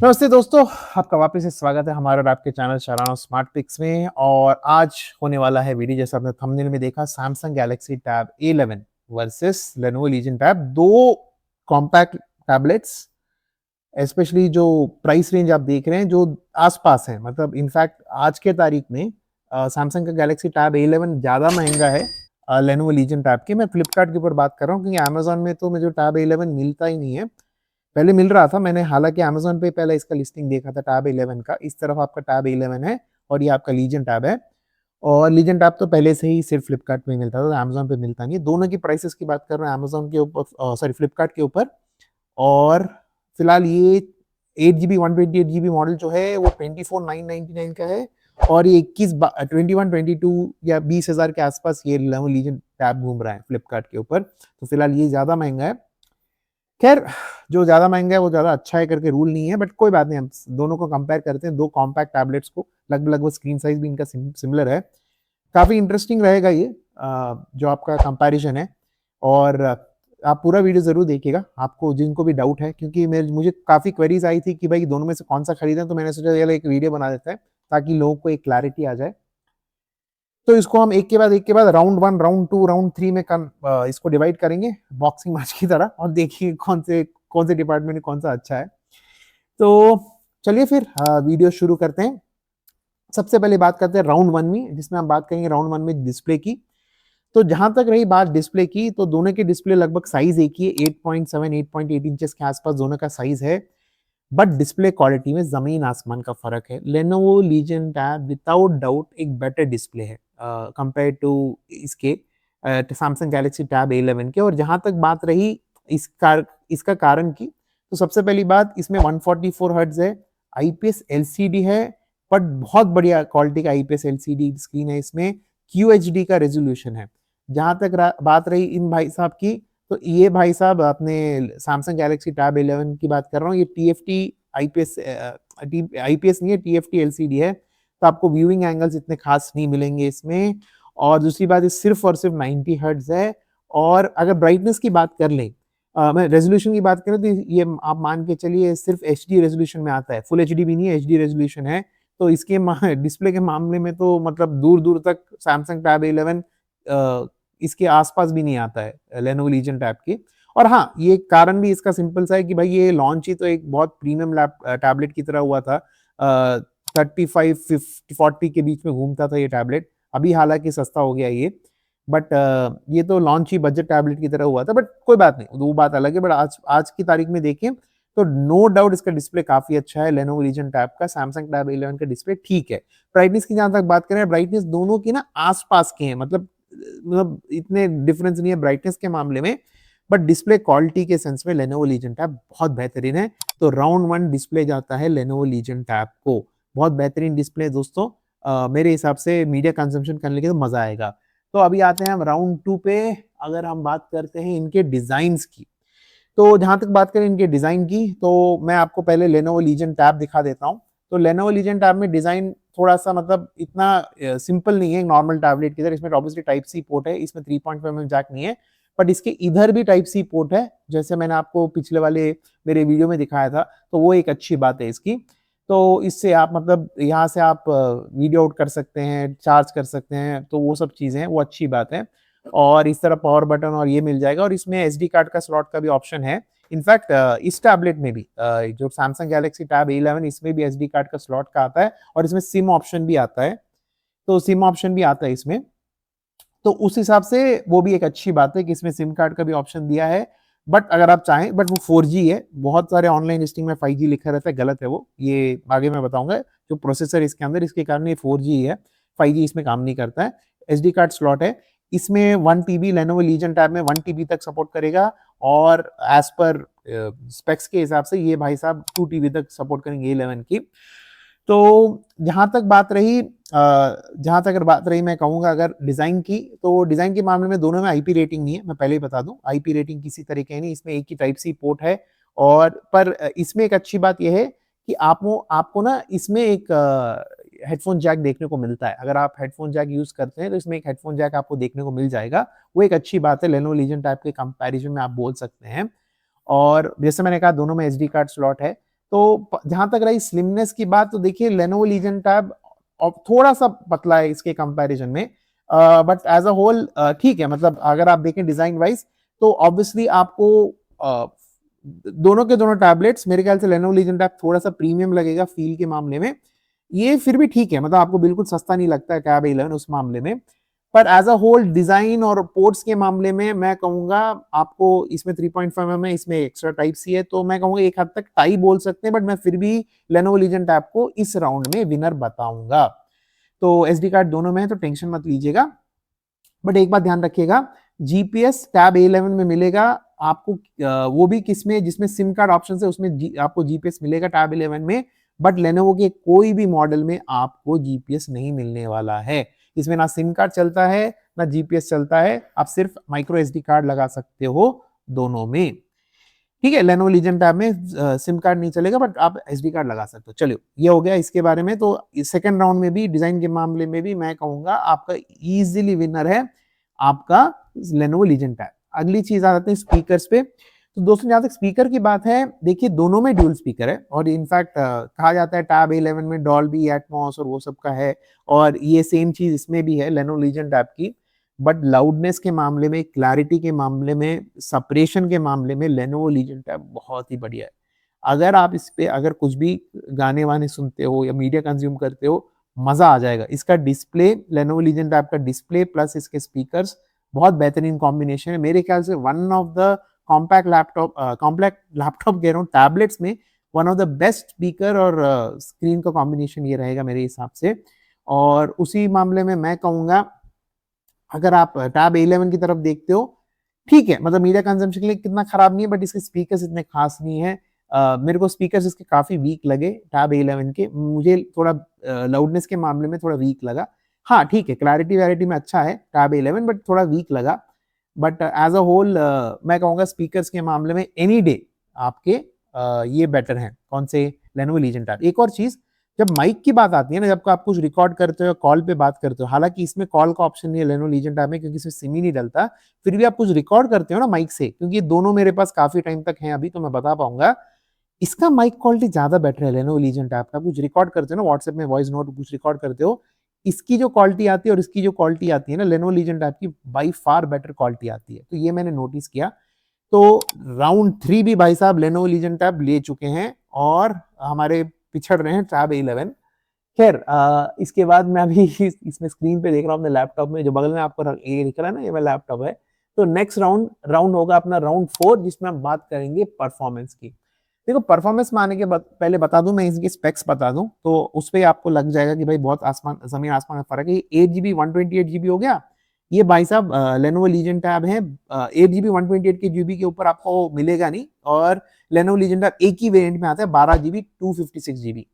नमस्ते दोस्तों, आपका वापस से स्वागत है हमारे और आपके चैनल शरानो स्मार्ट पिक्स में। और आज होने वाला है वीडियो, जैसा आपने थंबनेल में देखा, Samsung Galaxy tab A11 versus Lenovo lesion tab. दो कॉम्पैक्ट टैबलेट्स, स्पेशली जो प्राइस रेंज आप देख रहे हैं जो आसपास है, मतलब इनफैक्ट आज के तारीख में सैमसंग का गैलेक्सी टैब A11 ज़्यादा महंगा है लेनोवो लीजियन टैब के। मैं फ्लिपकार्ट के ऊपर बात कर रहा हूँ, क्योंकि अमेजोन में तो मुझे टैब A11 मिलता ही नहीं है। पहले मिल रहा था, मैंने हालांकि अमेजोन पे पहले इसका लिस्टिंग देखा था टैब 11 का। इस तरफ आपका टैब 11 है और ये आपका लीजन टैब है। और लीजन टैब तो पहले से ही सिर्फ फ्लिपकार्ट पे मिलता था, अमेजोन पे मिलता नहीं। दोनों की प्राइसेस की बात कर रहे हैं अमेजोन के ऊपर, सॉरी फ्लिपकार्ट के ऊपर। और फिलहाल ये 8 GB 128 GB मॉडल जो है वो 24,999 का है। और ये 21 22 या 20,000 के आसपास ये लीजन टैब घूम रहा है फ्लिपकार्ट के ऊपर। तो फिलहाल ये ज्यादा महंगा है। खैर, जो ज्यादा महंगा है वो ज्यादा अच्छा है करके रूल नहीं है, बट कोई बात नहीं, हम दोनों को कंपेयर करते हैं, दो कॉम्पैक्ट टैबलेट्स को। लगभग लगभग स्क्रीन साइज भी इनका सिमिलर है। काफी इंटरेस्टिंग रहेगा ये जो आपका कंपैरिजन है। और आप पूरा वीडियो जरूर देखिएगा, आपको जिनको भी डाउट है, क्योंकि मुझे काफी क्वेरीज आई थी कि भाई दोनों में से कौन सा खरीदें। तो मैंने सोचा एक वीडियो बना देता है ताकि लोगों को एक क्लैरिटी आ जाए। तो इसको हम एक के बाद राउंड 1, राउंड 2, राउंड 3 में इसको डिवाइड करेंगे बॉक्सिंग मैच की तरह, और देखिए कौन से डिपार्टमेंट में कौन सा अच्छा है। तो चलिए फिर वीडियो शुरू करते हैं। सबसे पहले बात करते हैं राउंड 1 में, जिसमें हम बात करेंगे राउंड 1 में डिस्प्ले की। तो जहां तक रही बात डिस्प्ले की, तो दोनों के डिस्प्ले लगभग साइज एक ही है, 8.7 8.8 इंचेस के आसपास दोनों का साइज है। बट डिस्प्ले क्वालिटी में जमीन आसमान का फर्क है। Lenovo lesion tab without doubt एक बेटर डिस्प्ले है कंपेयर टू इसके सैमसंग गैलेक्सी टैब A11 के। और जहां तक बात रही इसका कारण की, तो सबसे पहली बात, इसमें 144 हर्ट्ज है, आईपीएस एलसीडी है, बट बहुत बढ़िया क्वालिटी का आईपीएस एलसीडी स्क्रीन है इसमें। QHD का रेजोल्यूशन है। जहां तक बात रही इन भाई साहब की, तो ये भाई साहब अपने सैमसंग गैलेक्सी टैब 11 की बात कर रहा हूँ, ये TFT आईपीएस आईपीएस नहीं है, TFT एलसीडी है। तो आपको व्यूइंग एंगल्स इतने खास नहीं मिलेंगे इसमें। और दूसरी बात, ये सिर्फ और सिर्फ 90 हर्ट्ज है। और अगर ब्राइटनेस की बात कर लें, मैं रेजोल्यूशन की बात करें, तो ये आप मान के चलिए सिर्फ HD रेजोल्यूशन में आता है, फुल HD भी नहीं है, HD रेजोल्यूशन है। तो इसके डिस्प्ले के मामले में तो मतलब दूर दूर तक सैमसंग टैब 11 इसके आसपास भी नहीं आता है लेनोवो लीजियन टैब की। और हाँ, ये कारण भी इसका सिंपल सा है कि भाई ये लॉन्च ही तो एक बहुत प्रीमियम टैबलेट की तरह हुआ था। 35-40 के बीच में घूमता था ये टैबलेट। अभी हालांकि सस्ता हो गया ये, बट ये तो लॉन्च ही बजट टैबलेट की तरह हुआ था। बट कोई बात नहीं, वो बात अलग है। बट आज आज की तारीख में देखें तो नो डाउट इसका डिस्प्ले काफी अच्छा है लेनोवो लीजियन टैब का। सैमसंग टैब 11 का डिस्प्ले ठीक है। ब्राइटनेस की जहां तक बात करें, ब्राइटनेस दोनों की ना आसपास के हैं, मतलब इतने डिफरेंस नहीं है ब्राइटनेस के मामले में। बट डिस्प्ले क्वालिटी के सेंस में लेनोवो लीजियन टैब बहुत बेहतरीन है। तो राउंड 1 डिस्प्ले जाता है लेनोवो लीजियन टैब को। बहुत बेहतरीन डिस्प्ले दोस्तों, मेरे हिसाब से मीडिया कंजम्पशन करने के तो मजा आएगा। तो अभी आते हैं हम राउंड 2 पे। अगर हम बात करते हैं इनके डिजाइन की, तो जहां तक बात करें इनके डिजाइन की, तो मैं आपको पहले लेनोवो लीजियन टैब दिखा देता हूं। तो लेनोवो लीजियन टैब में डिजाइन थोड़ा सा मतलब इतना सिंपल नहीं है नॉर्मल टैबलेट की तरह। इसमें ऑब्वियसली टाइप सी पोर्ट है, इसमें 3.5 mm जैक नहीं है। बट इसके इधर भी टाइप सी पोर्ट है, जैसे मैंने आपको पिछले वाले मेरे वीडियो में दिखाया था। तो वो एक अच्छी बात है इसकी। तो इससे आप मतलब यहाँ से आप वीडियो आउट कर सकते हैं, चार्ज कर सकते हैं, तो वो सब चीजें हैं, वो अच्छी बात है। और इस तरह पावर बटन और ये मिल जाएगा। और इसमें SD कार्ड का स्लॉट का भी ऑप्शन है। इनफैक्ट इस टैबलेट में भी जो सैमसंग गैलेक्सी टैब A11, इसमें भी SD कार्ड का स्लॉट का आता है। और इसमें सिम ऑप्शन भी आता है। तो सिम ऑप्शन भी आता है इसमें। तो उस हिसाब से वो भी एक अच्छी बात है कि इसमें सिम कार्ड का भी ऑप्शन दिया है। बट अगर आप चाहें, बट वो 4G है। बहुत सारे ऑनलाइन लिस्टिंग में 5G लिखा रहता है, गलत है वो। ये आगे मैं बताऊंगा। जो प्रोसेसर इसके अंदर, इसके कारण ये 4G है, 5G इसमें काम नहीं करता है। SD कार्ड स्लॉट है इसमें। 1 TB लेनोवो लीजियन टैब में 1 TB तक सपोर्ट करेगा। और एज पर स्पेक्स के हिसाब से ये भाई साहब 2 TB तक सपोर्ट करेंगे 11 की। तो जहां तक अगर बात रही, मैं कहूंगा अगर डिजाइन की, तो डिजाइन के मामले में दोनों में IP रेटिंग नहीं है। मैं पहले ही बता दूं, IP रेटिंग किसी तरीके नहीं, इसमें एक ही टाइप सी पोर्ट है। और पर इसमें एक अच्छी बात यह है कि आपको ना इसमें एक हेडफोन जैक देखने को मिलता है। अगर आप हेडफोन जैक यूज करते हैं तो इसमें एक हेडफोन जैक आपको देखने को मिल जाएगा। वो एक अच्छी बात है लेनोवो लीजियन टैब के कंपैरिजन में, आप बोल सकते हैं। और जैसे मैंने कहा, दोनों में SD कार्ड स्लॉट है। तो जहां तक रही स्लिमनेस की बात, तो देखिए लेनोवो लीजन टैब थोड़ा सा पतला है इसके कंपैरिजन में, बट एज अ होल ठीक है। मतलब अगर आप देखें डिजाइन वाइज, तो ऑब्वियसली आपको दोनों के दोनों टैबलेट्स मेरे ख्याल से लेनोवो लीजन टैब थोड़ा सा प्रीमियम लगेगा फील के मामले में। ये फिर भी ठीक है, मतलब आपको बिल्कुल सस्ता नहीं लगता है टैब A11 उस मामले में। पर एज अ होल डिजाइन और पोर्ट्स के मामले में मैं कहूंगा आपको इसमें 3.5 mm है, इसमें एक्स्ट्रा टाइप सी है, तो मैं कहूंगा एक हद तक टाई बोल सकते हैं, बट मैं फिर भी लेनोवो लीजन टैब को इस राउंड में विनर बताऊंगा। तो एसडी कार्ड दोनों में है, तो टेंशन मत लीजिएगा। बट एक बात ध्यान रखिएगा, जीपीएस टैब A11 में मिलेगा आपको, वो भी किसमें, जिसमें सिम कार्ड ऑप्शन है उसमें आपको जीपीएस मिलेगा टैब A11 में। बट लेनोवो के कोई भी मॉडल में आपको जीपीएस नहीं मिलने वाला है। इसमें ना सिम कार्ड चलता है ना जीपीएस चलता है, आप सिर्फ माइक्रो एसडी कार्ड लगा सकते हो दोनों में। ठीक है, लेनोवो लीजन टैब में सिम कार्ड नहीं चलेगा, बट आप एसडी कार्ड लगा सकते हो। चलिए, ये हो गया इसके बारे में। तो सेकंड राउंड में भी डिजाइन के मामले में भी मैं कहूंगा आपका इजीली विनर है आपका लेनोवो लीजन टैब। अगली चीज आ जाते हैं स्पीकर्स पे। तो दोस्तों जहां तक स्पीकर की बात है, देखिए दोनों में ड्यूल स्पीकर है, और इनफैक्ट कहा जाता है टैब A11 में डॉल्बी एटमॉस और वो सब का है, और ये सेम चीज इसमें भी है लेनोवो लीजन टैब की। बट लाउडनेस के मामले में, क्लैरिटी के मामले में, सेपरेशन के मामले में लेनोवो लीजन टैब बहुत ही बढ़िया है। अगर आप इस पे अगर कुछ भी गाने वाने सुनते हो या मीडिया कंज्यूम करते हो, मजा आ जाएगा। इसका डिस्प्ले, लेनोवो लीजन टैब का डिस्प्ले प्लस इसके स्पीकर्स बहुत बेहतरीन कॉम्बिनेशन है। मेरे ख्याल से one of the compact laptop कह रहा हूँ, टैबलेट्स में one of the best speaker और स्क्रीन का कॉम्बिनेशन ये रहेगा मेरे हिसाब से। और उसी मामले में मैं कहूंगा, अगर आप टैब A11 की तरफ देखते हो, ठीक है, मतलब मीडिया कंजम्पशन के लिए कितना खराब नहीं है, बट इसके स्पीकर्स इतने खास नहीं है। मेरे को स्पीकर्स इसके काफी वीक लगे टैब A11 के, मुझे थोड़ा लाउडनेस के मामले में थोड़ा वीक लगा। हाँ ठीक है, क्लैरिटी वैरिटी में अच्छा है टैब A11, बट थोड़ा वीक लगा। बट एज अ होल मैं कहूंगा स्पीकर्स के मामले में एनी डे आपके ये बेटर हैं। कौन से? Lenovo Legion tab. एक और चीज, जब माइक की बात आती है ना, जब आप कुछ रिकॉर्ड करते हो, कॉल पे बात करते हो, हालांकि इसमें कॉल का ऑप्शन नहीं है लेनोवो लीजन टैब में, क्योंकि इसमें सिम ही नहीं डलता, फिर भी आप कुछ रिकॉर्ड करते हो ना माइक से, क्योंकि ये दोनों मेरे पास काफी टाइम तक हैं अभी, तो मैं बता पाऊंगा इसका माइक क्वालिटी ज्यादा बेटर है लेनोवो लीजन टैब का। कुछ रिकॉर्ड करते हो ना व्हाट्सएप में वॉइस नोट कुछ रिकॉर्ड करते हो, इसकी जो क्वालिटी आती है और इसकी जो क्वालिटी आती है ना, लेनोवो लीजन टैब की बाई फार बेटर क्वालिटी आती है। तो ये मैंने नोटिस किया। तो राउंड 3 भी भाई साहब लेनोवो लीजन टैब ले चुके हैं, और हमारे पिछड़ रहे हैं टैब A11। खैर इसके बाद मैं अभी इसमें स्क्रीन पे देख रहा हूँ अपने लैपटॉप में, जो बगल में आपको ये दिख रहा है ना, ये मेरा लैपटॉप है। तो नेक्स्ट राउंड राउंड होगा अपना राउंड 4, जिसमें हम बात करेंगे परफॉर्मेंस की। देखो, परफॉर्मेंस में आने के बाद पहले बता दूं, मैं इसके स्पेक्स बता दूं, तो उस पर आपको लग जाएगा कि भाई बहुत आसमान जमीन आसमान का फर्क है। 8GB 128GB हो गया, ये भाई साहब लेनोवो लीजन टैब है। 8GB 128 के जीबी के ऊपर आपको मिलेगा नहीं, और लेनोवो लीजन टैब एक ही वेरिएंट में आता है 12GB 256GB।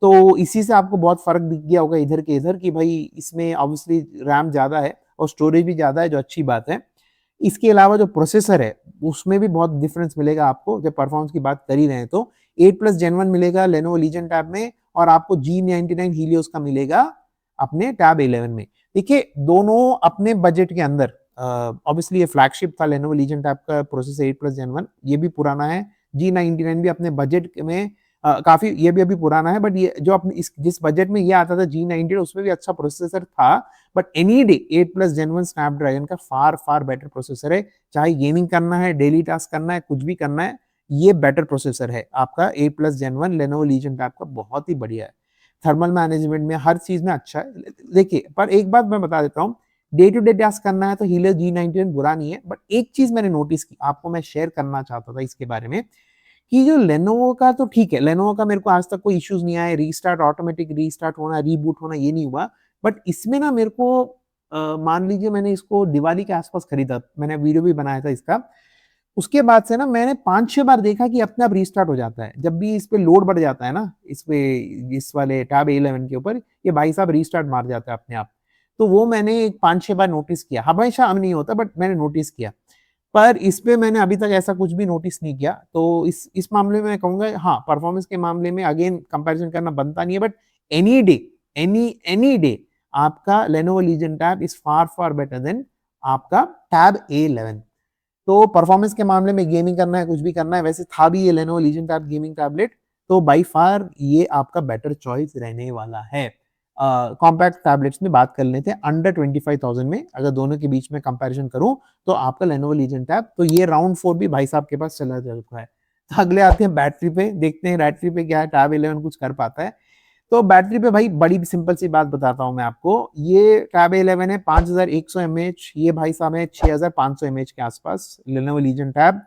तो इसी से आपको बहुत फर्क दिख गया होगा इधर के इधर, कि भाई इसमें ऑब्वियसली रैम ज्यादा है और स्टोरेज भी ज्यादा है, जो अच्छी बात है। इसके अलावा जो प्रोसेसर है उसमें भी बहुत डिफरेंस मिलेगा आपको, जब परफॉर्मेंस की बात कर ही रहे हैं तो। 8+ Gen 1 मिलेगा लेनोवो लीजन टैब में, और आपको G99 हीलियोस का मिलेगा अपने टैब A11 में। देखिए दोनों अपने बजट के अंदर, ऑब्वियसली ये फ्लैगशिप था लेनोवो लीजन टैब का प्रोसेसर 8+ Gen 1, ये भी पुराना है। G99 भी अपने बजट में काफी, ये भी अभी पुराना है, बट ये जो अपने जिस बजट में ये आता था G90, उसमें भी अच्छा प्रोसेसर था। But any day 8+ Gen 1 Snapdragon का फार फार बेटर प्रोसेसर है। चाहे गेमिंग करना है, डेली टास्क करना है, कुछ भी करना है, ये बेटर प्रोसेसर है आपका 8+ Gen 1 लेनोवो लीजन टैब का, बहुत ही बढ़िया है। थर्मल मैनेजमेंट में हर चीज में अच्छा है। देखिए, पर एक बात मैं बता देता हूँ, डे टू डे टास्क करना है तो हीलियो G99 बुरा नहीं है, बट एक चीज मैंने नोटिस की, आपको मैं शेयर करना चाहता था इसके बारे में, कि जो लेनोवो का, तो ठीक है, लेनोवो का मेरे को आज तक कोई इश्यूज नहीं आए, रीस्टार्ट, ऑटोमेटिक रीस्टार्ट होना, रीबूट होना, ये नहीं हुआ। बट इसमें ना मेरे को मान लीजिए मैंने इसको दिवाली के आसपास खरीदा, मैंने वीडियो भी बनाया था इसका, उसके बाद से ना मैंने 5-6 बार देखा कि अपने आप रीस्टार्ट हो जाता है। जब भी इस पे लोड बढ़ जाता है ना, इस पे इस वाले टैब A11 के ऊपर, ये भाई साहब रीस्टार्ट मार जाता है अपने आप। तो वो मैंने 5-6 बार नोटिस किया, हमेशा हम नहीं होता, बट मैंने नोटिस किया। पर इस पे मैंने अभी तक ऐसा कुछ भी नोटिस नहीं किया। तो इस मामले में मैं कहूंगा, हाँ परफॉर्मेंस के मामले में अगेन कंपैरिजन करना बनता नहीं है, but any day, any day आपका Lenovo Legion tab is far far better than आपका टैब A11। तो परफॉर्मेंस के मामले में गेमिंग करना है, कुछ भी करना है, वैसे था भी ये Lenovo Legion tab gaming tablet, तो बाई फार ये आपका बेटर चॉइस रहने वाला है। कॉम्पैक्ट टैबलेट्स में बात कर लेते हैं अंडर 25,000 में, अगर दोनों के बीच में कंपैरिजन करूं तो आपका Lenovo Legion Tab, तो ये राउंड 4 भी भाई साहब के पास चला जा चुका है। तो अगले आते हैं बैटरी पे, देखते हैं बैटरी पे क्या है, Tab 11 कुछ कर पाता है। तो बैटरी पे भाई बड़ी सिंपल सी बात बताता हूं मैं आपको, ये Tab 11 है 5100 mAh, ये भाई साहब है 6500 mAh के आसपास Lenovo Legion Tab।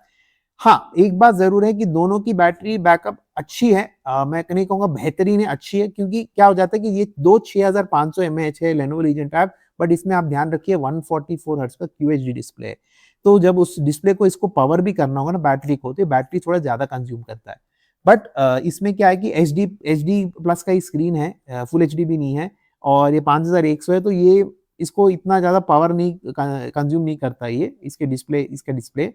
हाँ, एक बात जरूर है कि दोनों की बैटरी बैकअप अच्छी है, मैं नहीं कहूंगा बेहतरीन है, अच्छी है, क्योंकि क्या हो जाता है कि ये दो 6500 mAh है Lenovo Legion Tab, बट इसमें आप ध्यान रखिए 144 हर्ट्ज का QHD डिस्प्ले है। तो जब उस डिस्प्ले को इसको पावर भी करना होगा ना बैटरी को, तो बैटरी थोड़ा ज्यादा कंज्यूम करता है। बट इसमें क्या है कि HD प्लस का ही स्क्रीन है, फुल HD भी नहीं है, और ये 5100 है, तो ये इसको इतना ज्यादा पावर नहीं कंज्यूम नहीं करता ये इसका डिस्प्ले।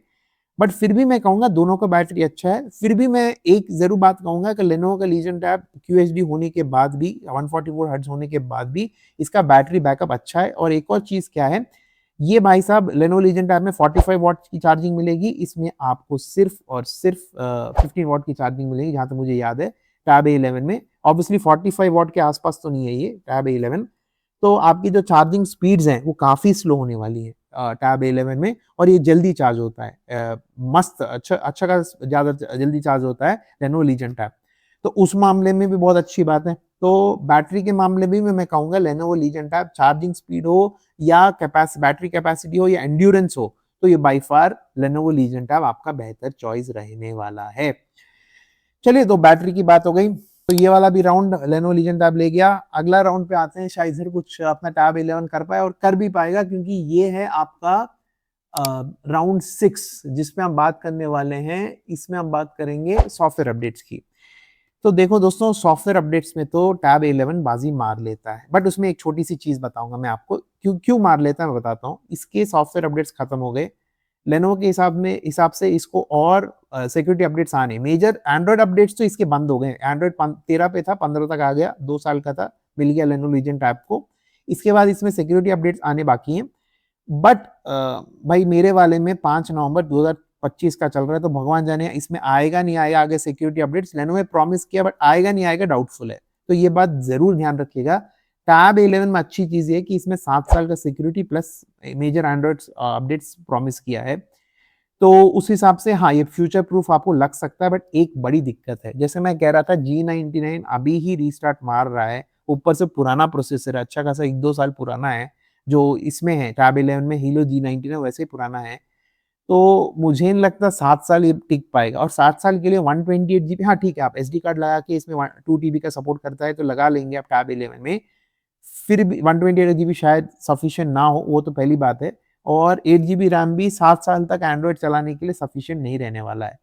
बट फिर भी मैं कहूंगा दोनों का बैटरी अच्छा है। फिर भी मैं एक जरूर बात कहूंगा कि Lenovo का Legion Tab QHD होने के बाद भी, 144 हर्ट्ज होने के बाद भी इसका बैटरी बैकअप अच्छा है। और एक और चीज क्या है, ये भाई साहब Lenovo Legion Tab में 45 वॉट की चार्जिंग मिलेगी, इसमें आपको सिर्फ और सिर्फ 15 वॉट की चार्जिंग मिलेगी, जहां तक मुझे याद है Tab A11 में। ऑब्वियसली 45 वॉट के आसपास तो नहीं है ये Tab A11, तो आपकी जो चार्जिंग स्पीड्स हैं वो काफी स्लो होने वाली है Tab A11 में, और ये जल्दी चार्ज होता है, मस्त अच्छा का ज्यादा जल्दी चार्ज होता है Lenovo Legion Tab, तो उस मामले में भी बहुत अच्छी बात है। तो बैटरी के मामले में भी मैं कहूंगा Lenovo Legion Tab, charging speed हो या बैटरी कैपेसिटी हो या एंड्योरेंस हो, तो ये by far Lenovo Legion Tab आपका बेहतर चॉइस रहने वाला है। चलिए, तो बैटरी की बात हो गई, तो ये वाला भी राउंड Lenovo Legion Tab ले गया। अगला राउंड पे आते हैं, शायद इधर कुछ अपना Tab 11 कर पाए, और कर भी पाएगा, क्योंकि ये है आपका राउंड 6, जिसमें हम बात करने वाले हैं। इसमें हम बात करेंगे सॉफ्टवेयर अपडेट्स की। तो देखो दोस्तों, सॉफ्टवेयर अपडेट्स में तो Tab 11 बाजी मार लेता है, बट उसमें एक छोटी सी चीज बताऊंगा मैं आपको, क्यों क्यों मार लेता है मैं बताता हूँ। इसके सॉफ्टवेयर अपडेट्स खत्म हो गए, Lenovo के हिसाब से इसको और सिक्योरिटी अपडेट्स आने, मेजर एंड्रॉइड अपडेट्स तो इसके बंद हो गए। एंड्रॉइड 13 पे था, 15 तक आ गया, 2 साल का था, मिल गया Lenovo Legion Tab को। इसके बाद इसमें सिक्योरिटी अपडेट्स आने बाकी हैं, बट भाई मेरे वाले में 5 नवंबर 2025 का चल रहा है, तो भगवान जाने इसमें आएगा नहीं आएगा आगे सिक्योरिटी अपडेट्स। Lenovo ने प्रॉमिस किया, बट आएगा नहीं आएगा डाउटफुल है, तो ये बात जरूर ध्यान रखिएगा। Tab 11 में अच्छी चीज है कि इसमें 7 साल का security plus major Android updates promise किया है, तो उस हिसाब से हाँ, ये फ्यूचर प्रूफ आपको लग सकता है। बट एक बड़ी दिक्कत है, जैसे मैं कह रहा था G99 अभी ही रीस्टार्ट मार रहा है, ऊपर से पुराना प्रोसेसर है, अच्छा खासा 1-2 साल पुराना है, जो इसमें है Tab 11 में Hilo G99 वैसे ही पुराना है। तो मुझे नहीं लगता 7 साल ये टिक पाएगा, और 7 साल के लिए 128 GB, हाँ ठीक है, आप SD कार्ड लगा के इसमें 2 TB का सपोर्ट करता है तो लगा लेंगे आप Tab 11 में, फिर भी 128 GB शायद सफिशिएंट ना हो, वो तो पहली बात है। और 8 GB रैम भी 7 साल तक एंड्रॉइड चलाने के लिए सफिशिएंट नहीं रहने वाला है,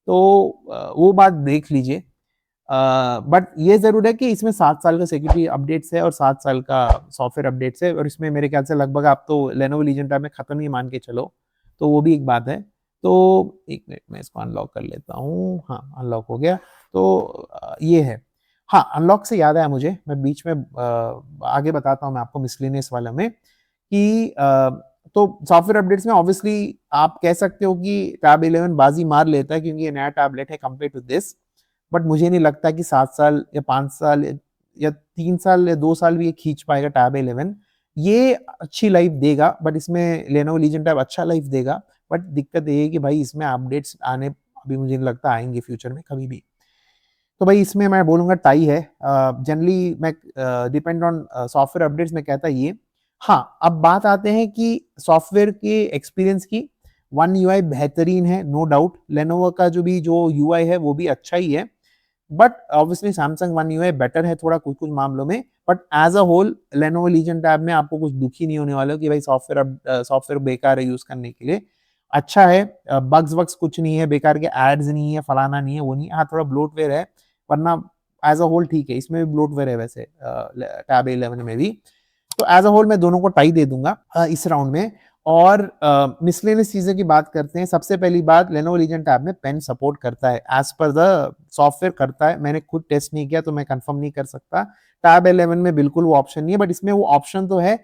तो वो बात देख लीजिए। बट ये जरूर है कि इसमें 7 साल का सिक्योरिटी अपडेट्स है और 7 साल का सॉफ्टवेयर अपडेट्स है, और इसमें मेरे ख्याल से लगभग आप तो Lenovo Legion Tab में खत्म ही मान के चलो, तो वो भी एक बात है। तो एक मिनट में इसको अनलॉक कर लेता हूँ, हाँ अनलॉक हो गया। तो ये है, हाँ अनलॉक से याद आया मुझे, मैं बीच में आगे बताता हूँ मैं आपको मिसलेनियस वाला में कि तो सॉफ्टवेयर अपडेट्स में ऑब्वियसली आप कह सकते हो कि Tab 11 बाजी मार लेता है, क्योंकि ये नया टैबलेट है कंपेयर टू दिस। बट मुझे नहीं लगता कि 7 साल या 5 साल या 3 साल या 2 साल भी ये खींच पाएगा Tab 11। ये अच्छी लाइफ देगा, बट इसमें Lenovo Legion Tab अच्छा लाइफ देगा, बट दिक्कत ये है कि भाई इसमें अपडेट्स आने अभी मुझे नहीं लगता आएंगे फ्यूचर में कभी भी। तो भाई इसमें मैं बोलूंगा टाई है, जनरली मैं डिपेंड ऑन सॉफ्टवेयर अपडेट्स में कहता ये। हाँ, अब बात आते हैं कि सॉफ्टवेयर के एक्सपीरियंस की। One UI बेहतरीन है, नो डाउट। Lenovo का जो UI है वो भी अच्छा ही है, but obviously Samsung One UI better है थोड़ा कुछ कुछ मामलों में। But as a whole Lenovo Legion Tab में आपको कुछ दुखी नहीं होने वाले हो कि भाई सॉफ्टवेयर बेकार है यूज करने के लिए, अच्छा है। बग्स वग्स कुछ नहीं है, बेकार के एड्स नहीं है, फलाना नहीं है, वो नहीं, हाँ थोड़ा ब्लोटवेयर है, वरना एज अ होल ठीक है। इसमें भी ब्लोटवेयर है वैसे Tab 11 में भी। तो एज अ होल मैं दोनों को टाई दे दूंगा इस राउंड में। और मिसलेनियस चीजें की बात करते हैं। सबसे पहली बात, Lenovo Legion Tab में पेन सपोर्ट करता है, एज पर द सॉफ्टवेयर करता है, मैंने खुद टेस्ट नहीं किया तो मैं कंफर्म नहीं कर सकता। Tab 11 में बिल्कुल वो ऑप्शन नहीं है, बट इसमें वो ऑप्शन तो है,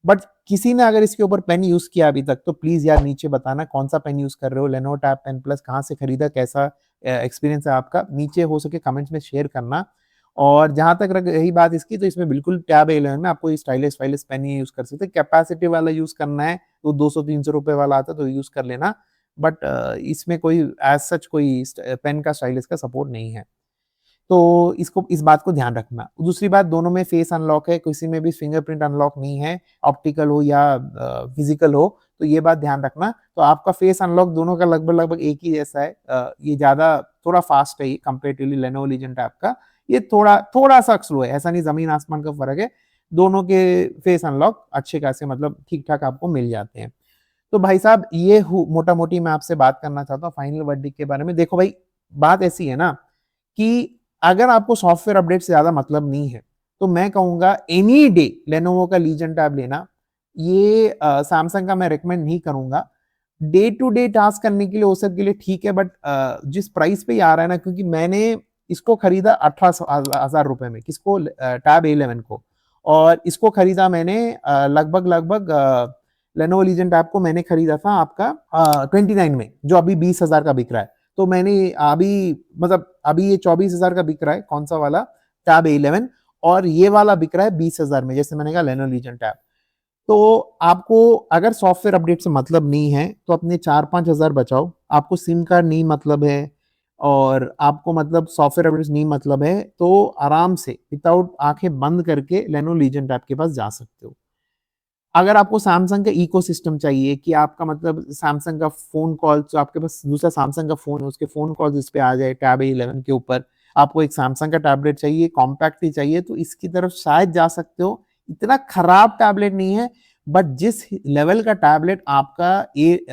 बट किसी ने अगर इसके ऊपर पेन यूज किया अभी तक तो प्लीज यार नीचे बताना कौन सा पेन यूज कर रहे हो, लेनोवो टैब पेन प्लस कहाँ से खरीदा, कैसा एक्सपीरियंस है आपका, नीचे हो सके कमेंट्स में शेयर करना। और जहां तक रही बात इसकी, तो इसमें बिल्कुल टैब A11 में आपको स्टाइलिश वाइलिश पेन ही यूज कर सकते हैं। कैपेसिटी वाला यूज करना है तो 200-300 रुपए वाला आता है तो यूज कर लेना, बट इसमें कोई एज सच कोई पेन का स्टाइलिश का सपोर्ट नहीं है, तो इसको इस बात को ध्यान रखना। दूसरी बात, दोनों में फेस अनलॉक है, किसी में भी फिंगरप्रिंट अनलॉक नहीं है, ऑप्टिकल हो या फिजिकल हो, तो ये बात ध्यान रखना। तो आपका फेस अनलॉक दोनों का लगभग लगभग एक ही जैसा है, ये ज्यादा थोड़ा फास्ट है कंपेरेटिवली लेनोवो लीजेंड टैब का, ये थोड़ा थोड़ा सा स्लो है, ऐसा नहीं जमीन आसमान का फर्क है। दोनों के फेस अनलॉक अच्छे खासे मतलब ठीक ठाक आपको मिल जाते हैं। तो भाई साहब ये मोटा मोटी मैं आपसे बात करना चाहता हूँ फाइनल वर्डिक्ट के बारे में। देखो भाई, बात ऐसी है ना कि अगर आपको सॉफ्टवेयर अपडेट से ज्यादा मतलब नहीं है तो मैं कहूंगा एनी डे लेनोवो का लीजन टैब लेना। ये सैमसंग का मैं रेकमेंड नहीं करूंगा। डे टू डे टास्क करने के लिए वो सब के लिए ठीक है, बट जिस प्राइस पे आ रहा है ना, क्योंकि मैंने इसको खरीदा 18,000 रुपए में, किसको, टैब A11 को, और इसको खरीदा मैंने लगभग लगभग लेनोवो लीजेंड टैब को मैंने खरीदा था आपका 29 में, जो अभी 20,000 का बिक रहा है। तो मैंने अभी मतलब अभी ये 24,000 का बिक रहा है, कौन सा वाला, टैब A11, और ये वाला बिक रहा है 20,000 में, जैसे मैंने कहा लेनोवो लीजेंड टैब। तो आपको अगर सॉफ्टवेयर अपडेट से मतलब नहीं है तो अपने 4-5 हजार बचाओ। आपको सिम कार्ड नहीं मतलब है और आपको मतलब सॉफ्टवेयर अपडेट नहीं मतलब है, तो आराम से विदाउट आंखें बंद करके लेनोवो लीजेंड टैब के पास जा सकते हो। अगर आपको सैमसंग का इकोसिस्टम चाहिए कि आपका मतलब सैमसंग का फोन कॉल, तो आपके पास दूसरा सैमसंग का फोन है, उसके फोन कॉल्स इस पे आ जाए टैब A11 के ऊपर, आपको एक सैमसंग का टैबलेट चाहिए, कॉम्पैक्ट ही चाहिए, तो इसकी तरफ शायद जा सकते हो। इतना खराब टैबलेट नहीं है, बट जिस लेवल का टैबलेट आपका ये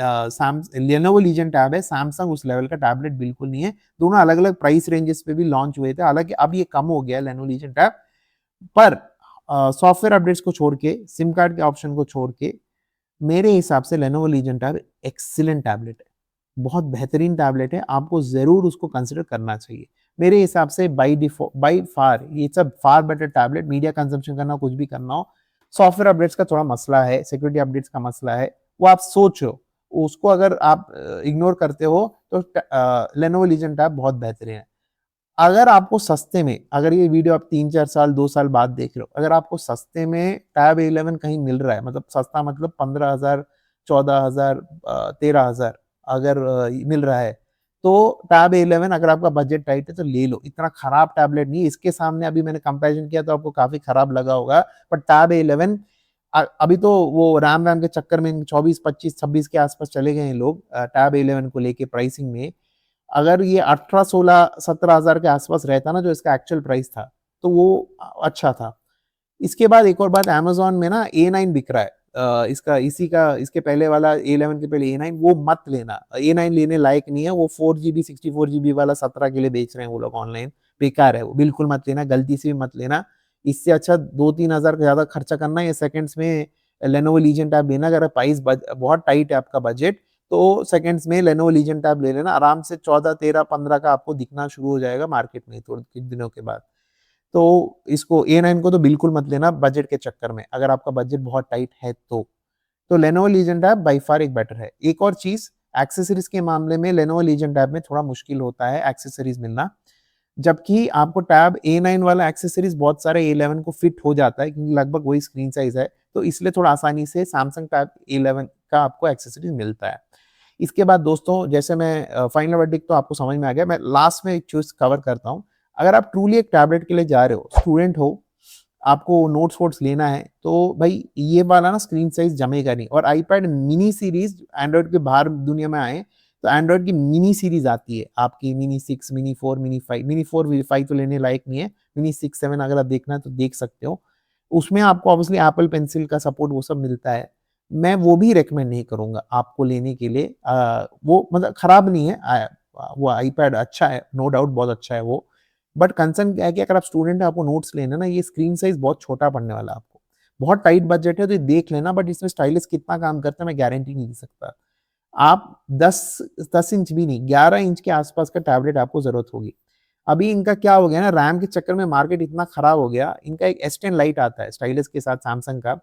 लेनोवो लीजन टैब है, सैमसंग उस लेवल का टैबलेट बिल्कुल नहीं है। दोनों अलग अलग प्राइस रेंजेस पे भी लॉन्च हुए थे, हालांकि अब ये कम हो गया है लेनोवो लीजन टैब, पर सॉफ्टवेयर अपडेट्स को छोड़ के, सिम कार्ड के ऑप्शन को छोड़ के, मेरे हिसाब से Lenovo Legion Tab excellent tablet है, बहुत बेहतरीन टैबलेट है, आपको जरूर उसको कंसिडर करना चाहिए। मेरे हिसाब से बाई फार ये सब far better tablet, media consumption करना कुछ भी करना हो, सॉफ्टवेयर अपडेट्स का थोड़ा मसला है, सिक्योरिटी अपडेट्स का मसला है, वो आप सोचो, उसको अगर आप इग्नोर करते हो तो लेनोवो लीजन टैब बहुत बेहतरीन है। अगर आपको सस्ते में, अगर ये वीडियो आप 3-4 साल 2 साल बाद देख रहे हो, अगर आपको सस्ते में टैब A11 कहीं मिल रहा है, मतलब सस्ता मतलब 15,000, 14,000, 13,000 अगर मिल रहा है, तो टैब A11 अगर आपका बजट टाइट है तो ले लो, इतना खराब टैबलेट नहीं है। इसके सामने अभी मैंने कंपैरिजन किया तो आपको काफी खराब लगा होगा, पर टैब A11 अभी तो वो रैम वैम के चक्कर में 24, 25, 26 के आसपास चले गए हैं लोग टैब A11 को लेके प्राइसिंग में। अगर ये 18, 16, 17,000 के आसपास रहता ना जो इसका एक्चुअल प्राइस था, तो वो अच्छा था। इसके बाद एक और बात, Amazon में ना A9 बिक रहा है, इसका इसी का इसके पहले वाला A11 के पहले A9, वो मत लेना, A9 लेने लायक नहीं है, वो 4 GB 64 GB वाला 17 के लिए बेच रहे हैं वो लोग ऑनलाइन, बेकार है वो, बिल्कुल मत लेना, गलती से भी मत लेना। इससे अच्छा 2-3 हजार का ज्यादा खर्चा करना है सेकंड्स में लेनोवो लीजन टैब लेना। अगर प्राइस बहुत टाइट है आपका बजट, तो सेकंड्स में लेनोवो लीजन टैब ले लेना, आराम से 14, 13, 15 का आपको दिखना शुरू हो जाएगा मार्केट में थोड़े कुछ दिनों के बाद। तो इसको A9 को तो बिल्कुल मत लेना बजट के चक्कर में, अगर आपका बजट बहुत टाइट है तो Lenovo Legion Tab by far एक बेटर है। एक और चीज, एक्सेसरीज के मामले में लेनोवो लीजन टैब में थोड़ा मुश्किल होता है एक्सेसरीज मिलना, जबकि आपको टैब A9 वाला एक्सेसरीज बहुत सारे A11 को फिट हो जाता है, क्योंकि लगभग वही स्क्रीन साइज है, तो इसलिए थोड़ा आसानी से सैमसंग टैब A11 का आपको एक्सेसरीज मिलता है। इसके बाद दोस्तों, जैसे मैं फाइनल वर्डिक्ट तो आपको समझ में आ गया, मैं लास्ट में एक चीज कवर करता हूँ। अगर आप ट्रूली एक टैबलेट के लिए जा रहे हो, स्टूडेंट हो, आपको नोट्स वोट्स लेना है, तो भाई ये वाला ना स्क्रीन साइज जमेगा नहीं। और आईपैड मिनी सीरीज एंड्रॉइड के बाहर दुनिया में आए, तो एंड्रॉइड की मिनी सीरीज आती है आपकी, मिनी 6, मिनी 4, मिनी 5, मिनी 4 5 तो लेने लायक नहीं है, मिनी 6, 7 अगर आप देखना है तो देख सकते हो। उसमें आपको ऑब्वियसली एप्पल पेंसिल का सपोर्ट वो सब मिलता है। मैं वो भी रेकमेंड नहीं करूंगा आपको लेने के लिए, वो मतलब खराब नहीं है, वो आईपैड अच्छा है, नो डाउट बहुत अच्छा है वो, बट कंसर्न क्या है कि अगर आप स्टूडेंट है, आपको नोट्स लेना ना, ये स्क्रीन साइज बहुत छोटा पड़ने वाला है आपको, बहुत टाइट बजट है तो ये देख लेना, बट इसमें स्टाइलिस कितना काम करता है मैं गारंटी नहीं दे सकता। आप 10 इंच भी नहीं, 11 इंच के आसपास का टैबलेट आपको जरूरत होगी। अभी इनका क्या हो गया ना, रैम के चक्कर में मार्केट इतना खराब हो गया, इनका एक S10 लाइट आता है स्टाइलिस के साथ सैमसंग का,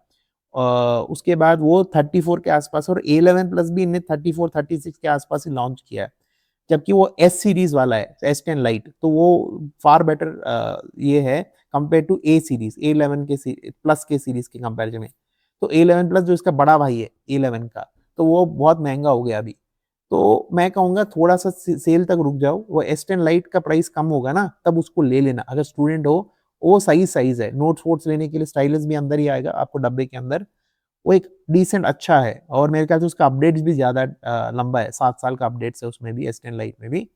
उसके बाद वो 34 के आसपास, और A11 प्लस भी इन्हें 34 36 के आसपास ही लॉन्च किया है, जबकि वो एस सीरीज वाला है S10 लाइट, तो वो फार बेटर ये है compare to A series, A11 के प्लस के सीरीज के कंपेरिजन में। तो A11 प्लस जो इसका बड़ा भाई है A11 का, तो वो बहुत महंगा हो गया अभी। तो मैं कहूंगा थोड़ा सा सेल तक रुक जाओ, वो S10 लाइट का प्राइस कम होगा ना, तब उसको ले लेना अगर स्टूडेंट हो। वो सही साइज है, नोट्स वोट्स लेने के लिए स्टाइलस भी अंदर ही आएगा आपको डब्बे के अंदर। वो एक डिसेंट अच्छा है, और मेरे ख्याल से उसका अपडेट्स भी ज्यादा लंबा है, 7 साल का अपडेट्स है उसमें भी, S10 लाइट में भी।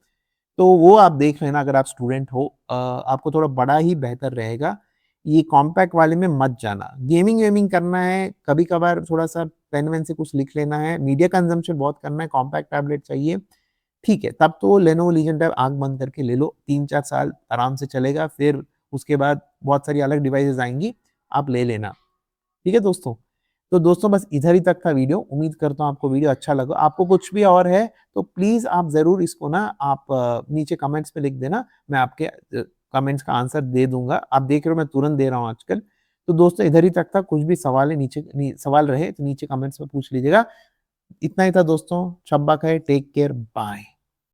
तो वो आप देख लेना अगर आप स्टूडेंट हो, आपको थोड़ा बड़ा ही बेहतर रहेगा। ये कॉम्पैक्ट वाले में मत जाना, गेमिंग वेमिंग करना है कभी कभार, थोड़ा सा पेन वेन से कुछ लिख लेना है, मीडिया कंजम्पशन बहुत करना है, कॉम्पैक्ट टैबलेट चाहिए, ठीक है, तब तो लेनोवो लीजेंड टैब आंख बंद करके ले लो, 3-4 साल आराम से चलेगा, फिर उसके बाद बहुत सारी अलग डिवाइसेस आएंगी, आप ले लेना। ठीक है दोस्तों। तो दोस्तों बस इधर ही तक था वीडियो, उम्मीद करता हूँ आपको वीडियो अच्छा लगा। आपको कुछ भी और है तो प्लीज आप जरूर इसको ना आप नीचे कमेंट्स में लिख देना, मैं आपके कमेंट्स का आंसर दे दूंगा। आप देख रहे हो मैं तुरंत दे रहा हूँ आजकल। तो दोस्तों इधर ही तक था, कुछ भी सवाल है सवाल रहे तो नीचे कमेंट्स में पूछ लीजिएगा। इतना ही था दोस्तों, शब्बा खैर, टेक केयर, बाय।